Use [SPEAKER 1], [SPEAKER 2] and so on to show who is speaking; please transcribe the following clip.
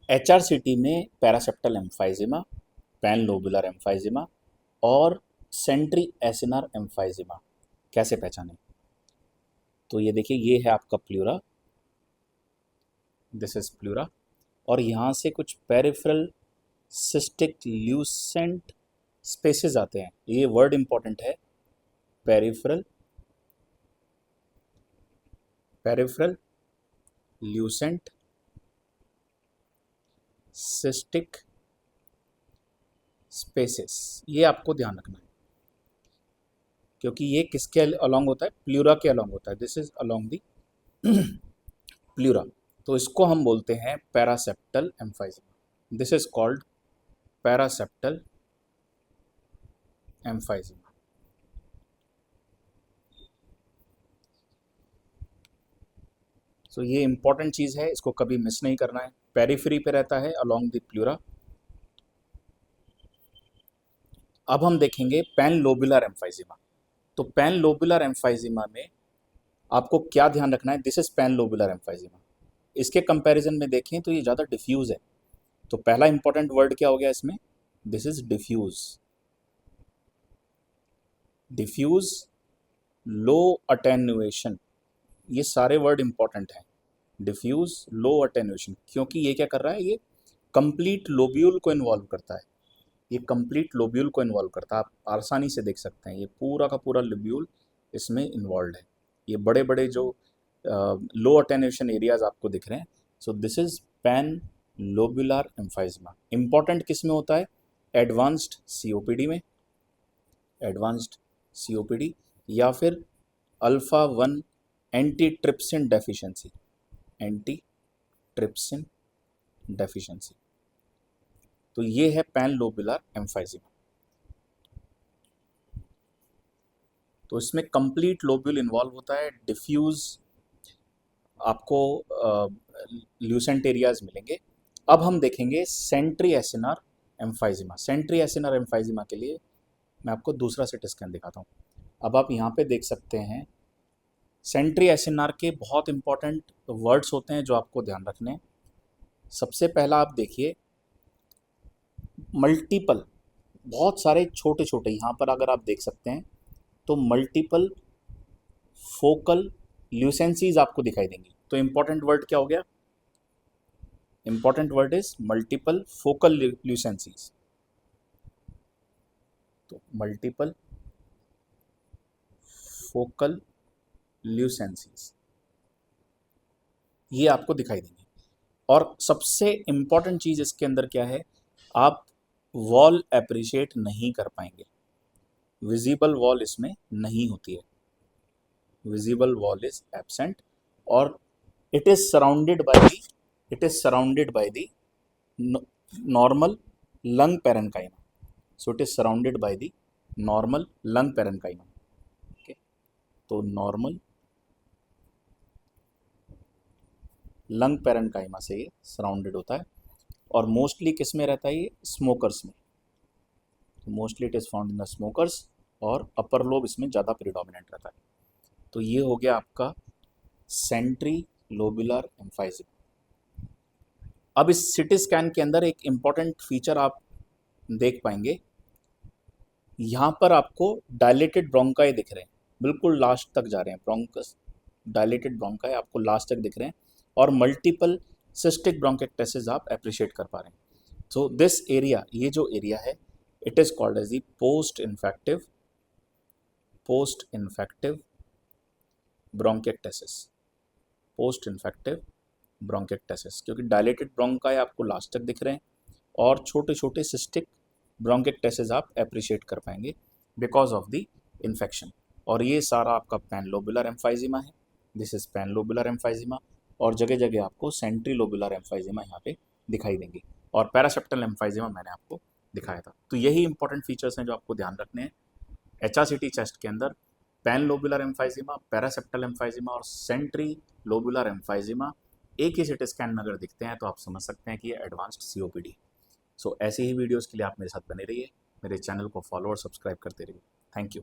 [SPEAKER 1] HRCT में पैरासेप्टल एम्फाइजिमा, pan lobular एम्फाइजिमा और Sentry acinar एम्फाइजिमा कैसे पहचानें? तो ये देखिए, ये है आपका प्लूरा, दिस इज प्लूरा, और यहाँ से कुछ पेरिफेरल सिस्टिक ल्यूसेंट स्पेसेस आते हैं। ये वर्ड इंपॉर्टेंट है, पेरिफेरल ल्यूसेंट सिस्टिक स्पेसेस, ये आपको ध्यान रखना है क्योंकि ये किसके अलोंग होता है? प्लूरा के अलोंग होता है। This is along the pleura, तो इसको हम बोलते हैं paraseptal emphysema. This is called paraseptal emphysema. तो ये इंपॉर्टेंट चीज़ है, इसको कभी मिस नहीं करना है। पेरिफेरी पे रहता है अलोंग द प्लूरा। अब हम देखेंगे पैन लोबुलर एम्फाइजिमा। तो पैन लोबुलर एम्फाइजिमा में आपको क्या ध्यान रखना है? This is panlobular emphysema. इसके कंपैरिजन में देखें तो ये ज़्यादा डिफ्यूज है। तो पहला इंपॉर्टेंट वर्ड क्या हो गया इसमें? This is diffuse. Diffuse, low attenuation, ये सारे वर्ड इंपॉर्टेंट हैं। डिफ्यूज, लो अटेन्युएशन, क्योंकि ये क्या कर रहा है? ये कंप्लीट लोब्यूल को इन्वॉल्व करता है। ये कंप्लीट लोब्यूल को इन्वॉल्व करता है। आप आसानी से देख सकते हैं, ये पूरा का पूरा लोब्यूल इसमें इन्वॉल्व है। ये बड़े बड़े जो लो अटेन्युएशन एरियाज आपको दिख रहे हैं। So this is panlobular emphysema. Important किस में होता है? एडवांस्ड सीओपीडी में, एडवांस्ड सीओपीडी, या फिर alpha 1 antitrypsin deficiency, antitrypsin deficiency. तो ये है पैन लोबुलर एम्फाइजिमा। तो इसमें कंप्लीट लोब्यूल इन्वॉल्व होता है। डिफ्यूज आपको ल्यूसेंट एरियाज मिलेंगे। अब हम देखेंगे सेंट्री एसिनर एम्फाइजिमा। सेंट्री एसिनर एम्फाइजिमा के लिए मैं आपको दूसरा सिटी स्कैन दिखाता हूँ। अब आप यहाँ पे देख सकते हैं, सेंट्री एसिनर के बहुत इंपॉर्टेंट वर्ड्स होते हैं जो आपको ध्यान रखने हैं। सबसे पहला आप देखिए, मल्टीपल, बहुत सारे छोटे छोटे, यहाँ पर अगर आप देख सकते हैं तो मल्टीपल फोकल ल्यूसेंसीज आपको दिखाई देंगी। तो इंपॉर्टेंट वर्ड क्या हो गया? Important word is multiple focal lucencies. तो मल्टीपल फोकल ल्यूसेंसीज ये आपको दिखाई देंगी। और सबसे इंपॉर्टेंट चीज इसके अंदर क्या है? आप वॉल एप्रिशिएट नहीं कर पाएंगे। विजिबल वॉल इसमें नहीं होती है, विजिबल वॉल इज एब्सेंट, और it is surrounded by the normal lung parenchyma. So it is surrounded by the normal lung parenchyma. Okay, तो नॉर्मल लंग पैरेन्काइमा से ये सराउंडेड होता है। और मोस्टली किस में रहता है? ये स्मोकर्स में। तो mostly it is found in the smokers, और अपर लोब इसमें ज़्यादा प्रिडोमिनेंट रहता है। तो ये हो गया आपका सेंट्री लोबुलर एम्फाइजिमा। अब इस सिटी स्कैन के अंदर एक इम्पॉर्टेंट फीचर आप देख पाएंगे, यहाँ पर आपको डायलेटेड ब्रोंकाई दिख रहे हैं, बिल्कुल लास्ट तक जा रहे हैं। ब्रोंकस डायलेटेड ब्रोंकाई आपको लास्ट तक दिख रहे हैं, और मल्टीपल सिस्टिक ब्रोंकेक्टेसिस आप अप्रिशिएट कर पा रहे हैं। सो दिस एरिया, ये जो एरिया है, it is called as the post infective bronchiectasis. Post infective bronchiectasis, क्योंकि डायलेटेड ब्रोंकाई आपको लास्ट तक दिख रहे हैं, और छोटे छोटे सिस्टिक ब्रोंकेक्टेसिस आप अप्रिशिएट कर पाएंगे बिकॉज ऑफ द इन्फेक्शन। और ये सारा आपका पैन लोबुलर एम्फाइजिमा है। दिस इज पैन लोबुलर एम्फाइजिमा, और जगह जगह आपको सेंट्री लोबुलर एम्फाइजिमा यहाँ पे दिखाई देंगी, और पैरासेप्टल एम्फाइजिमा मैंने आपको दिखाया था। तो यही इंपॉर्टेंट फीचर्स हैं जो आपको ध्यान रखने हैं। HRCT चेस्ट के अंदर पैन लोबुलर एम्फाइजिमा, पैरासेप्टल एम्फाइजिमा और सेंट्री लोबुलर एम्फाइजिमा एक ही सिटी स्कैन में अगर दिखते हैं तो आप समझ सकते हैं कि ये एडवांस्ड COPD। सो ऐसे ही वीडियोस के लिए आप मेरे साथ बने रहिए, मेरे चैनल को फॉलो और सब्सक्राइब करते रहिए। Thank you.